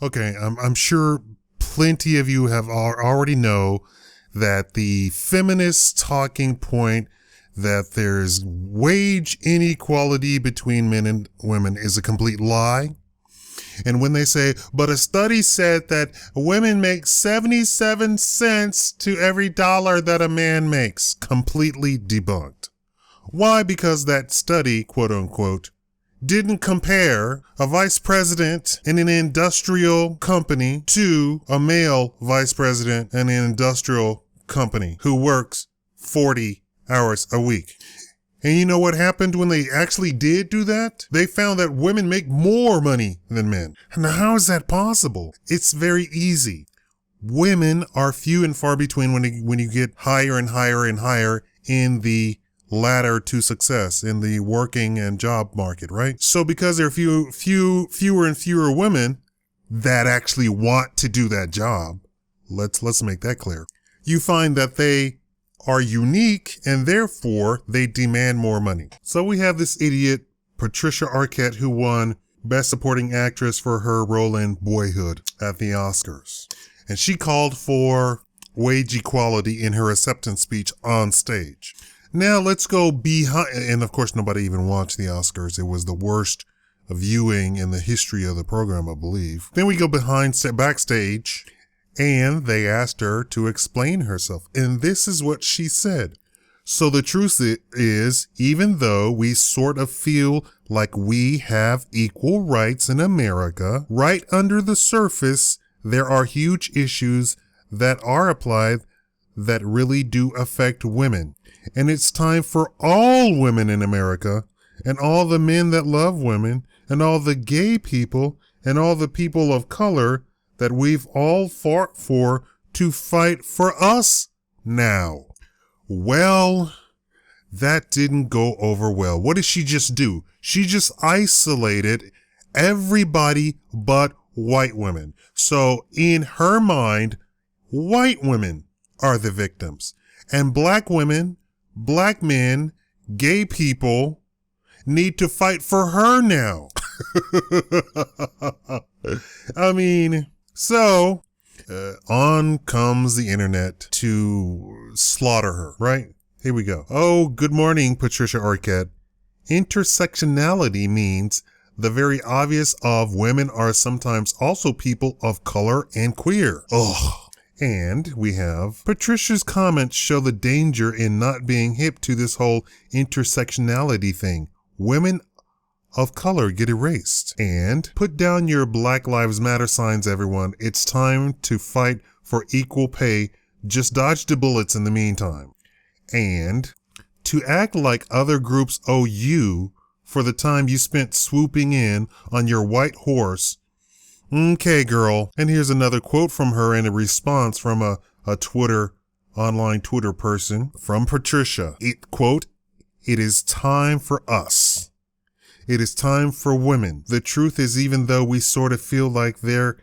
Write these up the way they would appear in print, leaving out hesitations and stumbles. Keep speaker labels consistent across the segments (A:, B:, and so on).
A: Okay, I'm sure plenty of you have already know that the feminist talking point that there's wage inequality between men and women is a complete lie. And when they say, but a study said that women make 77 cents to every dollar that a man makes, completely debunked. Why? Because that study, quote unquote, didn't compare a vice president in an industrial company to a male vice president in an industrial company who works 40 hours a week. And you know what happened when they actually did do that? They found that women make more money than men. Now, how is that possible? It's very easy. Women are few and far between when you get higher and higher and higher in the ladder to success in the working and job market, right? So because there are fewer and fewer women that actually want to do that job, let's make that clear. You find that they are unique and therefore they demand more money. So we have this idiot, Patricia Arquette, who won Best Supporting Actress for her role in Boyhood at the Oscars. And she called for wage equality in her acceptance speech on stage. Now let's go behind, and of course nobody even watched the Oscars. It was the worst viewing in the history of the program, I believe. Then we go backstage, and they asked her to explain herself. And this is what she said. So the truth is, even though we sort of feel like we have equal rights in America, right under the surface, there are huge issues that are applied that really do affect women. And it's time for all women in America and all the men that love women and all the gay people and all the people of color that we've all fought for to fight for us now. Well, that didn't go over well. What did she just do? She just isolated everybody but white women. So in her mind, white women are the victims. And black women, black men, gay people need to fight for her now. I mean, so on comes the internet to slaughter her, right? Here we go. Oh, good morning, Patricia Arquette. Intersectionality means the very obvious of women are sometimes also people of color and queer. Ugh. And we have Patricia's comments show the danger in not being hip to this whole intersectionality thing. Women of color get erased. And put down your Black Lives Matter signs, everyone. It's time to fight for equal pay. Just dodge the bullets in the meantime. And to act like other groups owe you for the time you spent swooping in on your white horse. Okay, girl. And here's another quote from her in a response from a online Twitter person from Patricia. Quote, "It is time for us. It is time for women. The truth is, even though we sort of feel like there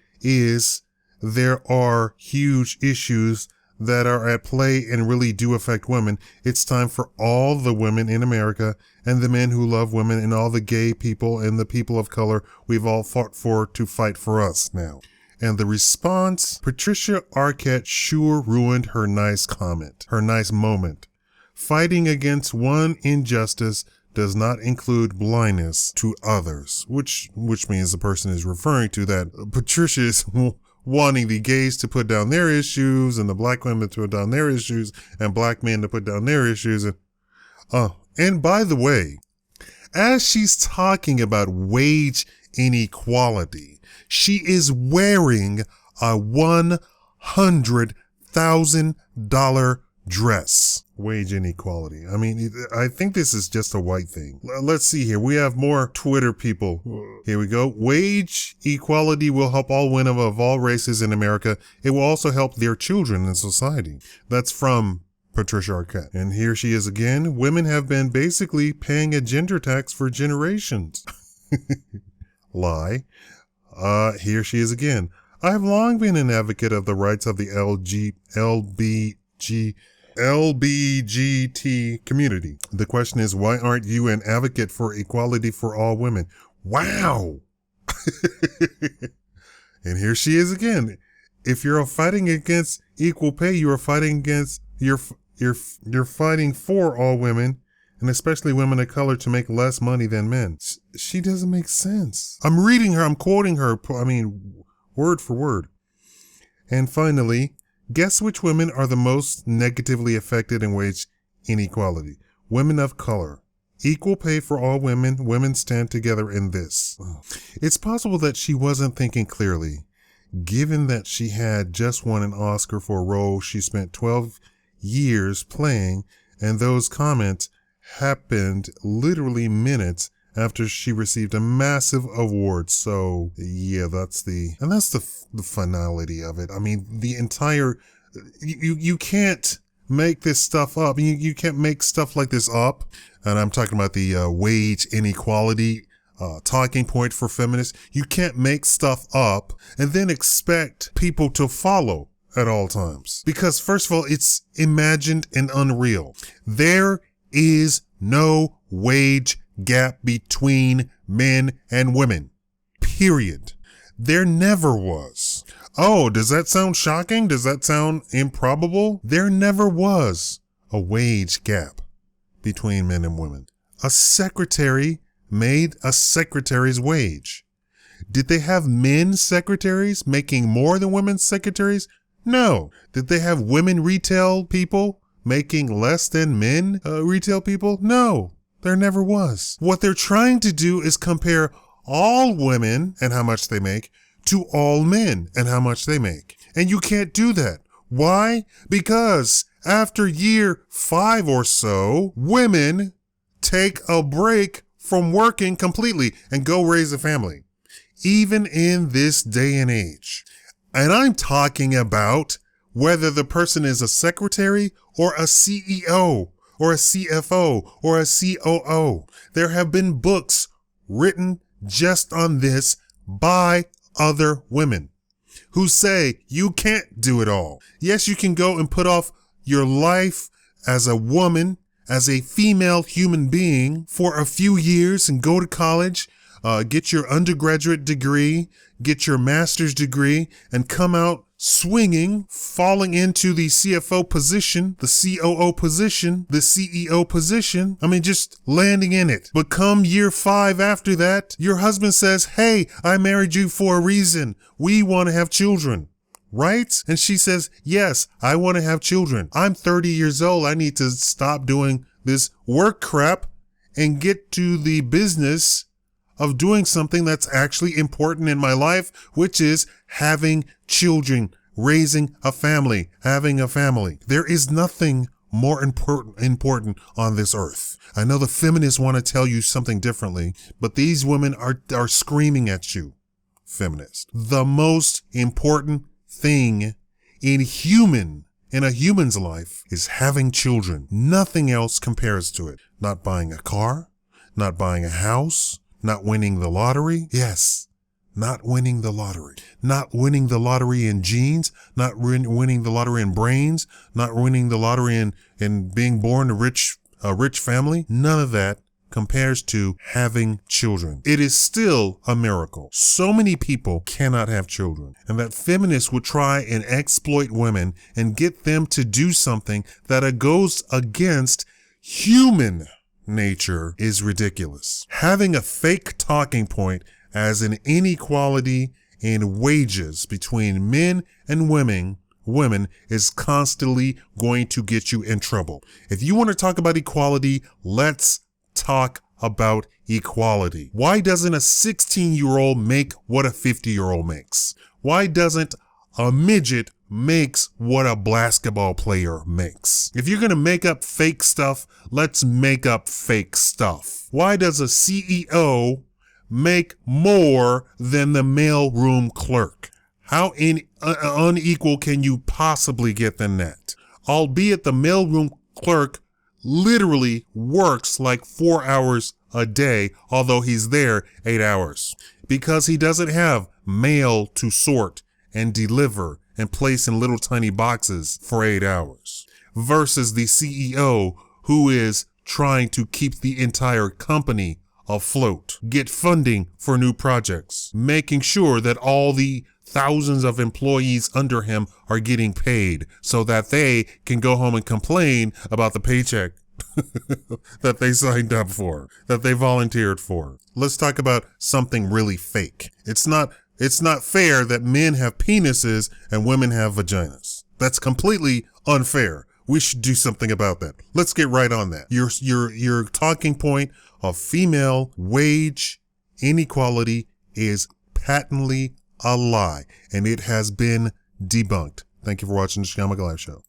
A: are huge issues that are at play and really do affect women, it's time for all the women in America and the men who love women and all the gay people and the people of color we've all fought for to fight for us now." And the response, Patricia Arquette sure ruined her nice comment, her nice moment. Fighting against one injustice does not include blindness to others, which means the person is referring to that Patricia is wanting the gays to put down their issues and the black women to put down their issues and black men to put down their issues. And by the way, as she's talking about wage inequality, she is wearing a $100,000 dress. Wage inequality. I mean, I think this is just a white thing. Let's see here. We have more Twitter people. Here we go. Wage equality will help all women of all races in America. It will also help their children in society. That's from Patricia Arquette. And here she is again. Women have been basically paying a gender tax for generations. Lie. Here she is again. I have long been an advocate of the rights of the LBGT community. The question is, why aren't you an advocate for equality for all women? Wow. And here she is again. If you're fighting against equal pay, you are fighting against, you're fighting for all women, and especially women of color, to make less money than men. She doesn't make sense. I'm reading her, I'm quoting her, word for word. And finally, guess which women are the most negatively affected in wage inequality? Women of color. Equal pay for all women. Women stand together in this. It's possible that she wasn't thinking clearly, given that she had just won an Oscar for a role she spent 12 years playing, and those comments happened literally minutes after she received a massive award. So yeah, that's the finality of it. I mean, the entire, you can't make this stuff up. You can't make stuff like this up. And I'm talking about the wage inequality talking point for feminists. You can't make stuff up and then expect people to follow at all times. Because first of all, it's imagined and unreal. There is no wage gap between men and women. Period. There never was. Oh, does that sound shocking? Does that sound improbable? There never was a wage gap between men and women. A secretary made a secretary's wage. Did they have men secretaries making more than women's secretaries? No. Did they have women retail people making less than men retail people? No, there never was. What they're trying to do is compare all women and how much they make to all men and how much they make. And you can't do that. Why? Because after year 5 or so, women take a break from working completely and go raise a family. Even in this day and age. And I'm talking about whether the person is a secretary or a CEO or a CFO or a COO. There have been books written just on this by other women who say you can't do it all. Yes, you can go and put off your life as a woman, as a female human being for a few years and go to college, get your undergraduate degree, get your master's degree, and come out swinging, falling into the CFO position, the COO position, the CEO position. I mean, just landing in it. But come year 5 after that, your husband says, hey, I married you for a reason. We want to have children. Right? And she says, yes, I want to have children. I'm 30 years old. I need to stop doing this work crap and get to the business of doing something that's actually important in my life, which is having children, raising a family, having a family. There is nothing more important on this earth. I know the feminists want to tell you something differently, but these women are screaming at you, feminists. The most important thing in a human's life is having children. Nothing else compares to it. Not buying a car, not buying a house, not winning the lottery. Yes, not winning the lottery. Not winning the lottery in genes, not winning the lottery in brains, not winning the lottery in being born a rich family. None of that compares to having children. It is still a miracle. So many people cannot have children, and that feminists would try and exploit women and get them to do something that goes against human nature is ridiculous. Having a fake talking point as an inequality in wages between men and women is constantly going to get you in trouble. If you want to talk about equality, let's talk about equality. Why doesn't a 16-year-old make what a 50-year-old makes? Why doesn't a midget makes what a basketball player makes? If you're going to make up fake stuff, let's make up fake stuff. Why does a CEO make more than the mailroom clerk? How unequal can you possibly get than that? Albeit the mailroom clerk literally works like 4 hours a day, although he's there 8 hours, because he doesn't have mail to sort and deliver and place in little tiny boxes for 8 hours, versus the CEO who is trying to keep the entire company afloat, get funding for new projects, making sure that all the thousands of employees under him are getting paid so that they can go home and complain about the paycheck that they signed up for, that they volunteered for. Let's talk about something really fake. It's not fair that men have penises and women have vaginas. That's completely unfair. We should do something about that. Let's get right on that. Your talking point of female wage inequality is patently a lie, and it has been debunked. Thank you for watching the Shamaka Live Show.